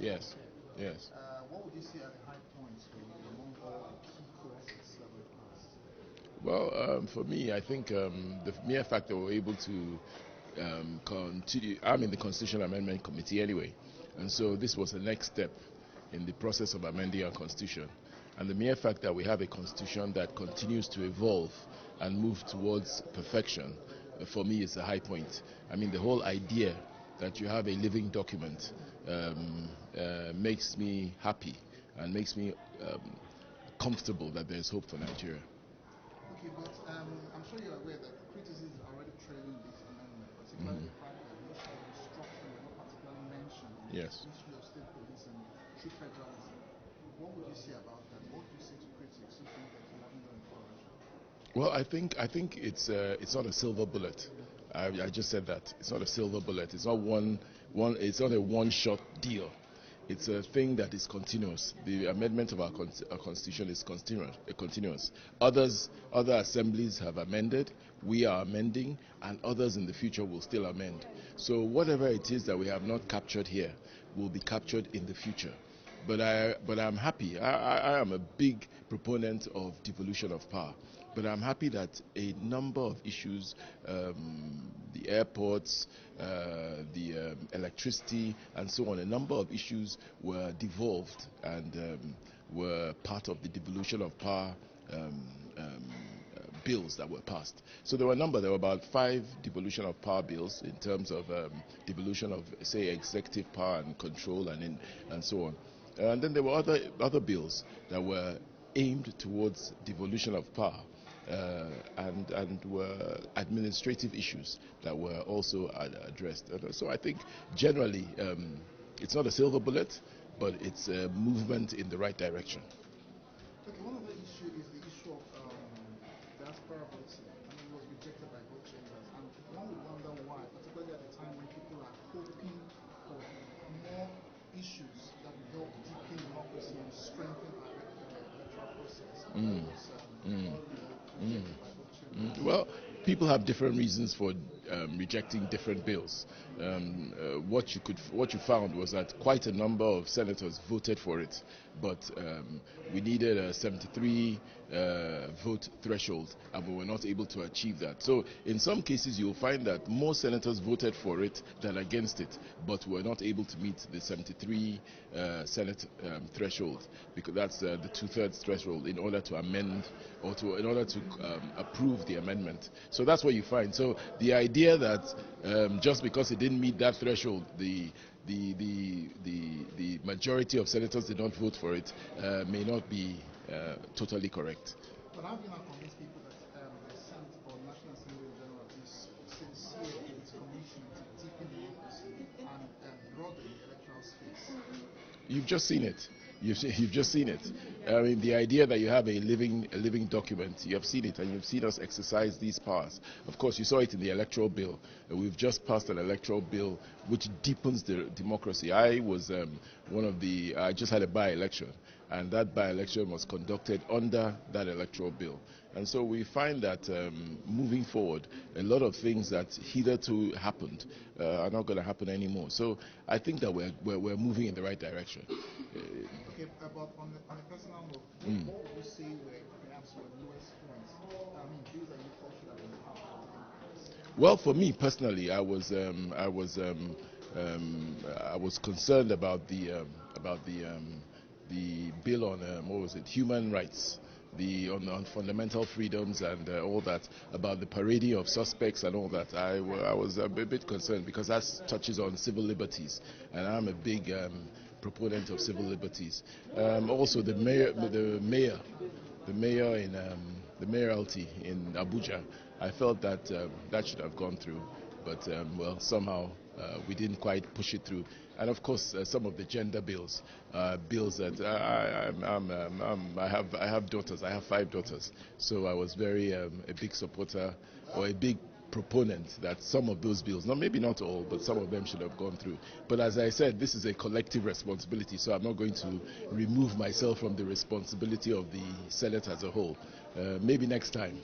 Yes, yes. What would you say are the high points among all the key courses that were passed? Well, for me, I think the mere fact that we're able to continue. I'm in the Constitutional Amendment Committee anyway, and so this was the next step in the process of amending our Constitution. And the mere fact that we have a Constitution that continues to evolve and move towards perfection, for me, is a high point. I mean, the whole idea that you have a living document makes me happy and makes me comfortable that there's hope for Nigeria. Okay, but I'm sure you're aware that criticisms are already trailing this amendment, particularly the fact that the issue of restructuring were not particularly mentioned in the Yes. issue of state police and true federalism. What would you say about that? What would you say to critics who think that you haven't done it thoroughly? Well, I think it's not a silver bullet. I just said that it's not a silver bullet. It's not one. It's not a one-shot deal. It's a thing that is continuous. The amendment of our constitution is continuous. Other assemblies have amended. We are amending, and others in the future will still amend. So whatever it is that we have not captured here will be captured in the future. But I'm happy. I am a big proponent of devolution of power. But I'm happy that a number of issues, the airports, the electricity, and so on, a number of issues were devolved and were part of the devolution of power um, um, bills that were passed. So there were a number. There were about 5 devolution of power bills in terms of devolution of, say, executive power and control and so on. And then there were other bills that were aimed towards devolution of power and were administrative issues that were also addressed. And so I think generally it's not a silver bullet, but it's a movement in the right direction. Okay, one of the issue is the issue of diaspora voting. I mean, it was rejected by both chambers, and one would wonder why, particularly at the time when people are hoping for more issues that will help deepen democracy and strengthen our electoral process. That Mm. was Mm. Mm. rejected by both chambers. Well, people have different reasons for rejecting different bills. What you found was that quite a number of senators voted for it, but we needed a 73 vote threshold, and we were not able to achieve that. So, in some cases, you'll find that more senators voted for it than against it, but were not able to meet the 73 Senate threshold, because that's the two-thirds threshold in order to amend or in order to approve the amendment. So that's what you find. So the idea that just because it didn't meet that threshold, the majority of senators did not vote for it may not be totally correct. But how do you now convince people that the Senate or National Assembly in general is sincere in its commitment to deepen democracy and broaden the electoral space? You've just seen it. You've just seen it. I mean, the idea that you have a living document, you have seen it, and you've seen us exercise these powers. Of course, you saw it in the electoral bill. We've just passed an electoral bill which deepens the democracy. I just had a by-election, and that by-election was conducted under that electoral bill. And so we find that moving forward, a lot of things that hitherto happened are not going to happen anymore. So I think that we're moving in the right direction. Okay, but on a personal note, what would you say were perhaps your lowest points? I mean, bills that you thought should have been passed but didn't pass. Well, for me personally, I was concerned about the bill on what was it, human rights, on fundamental freedoms and all that, about the parading of suspects and all that. I was a bit concerned because that touches on civil liberties, and I'm a big proponent of civil liberties. Also, the mayor in the mayoralty in Abuja, I felt that that should have gone through, but well, somehow we didn't quite push it through. And of course, some of the gender bills, bills that I have daughters. I have 5 daughters, so I was very a big supporter or a big proponent that some of those bills, not maybe not all, but some of them should have gone through. But as I said, this is a collective responsibility, so I'm not going to remove myself from the responsibility of the Senate as a whole. Maybe next time.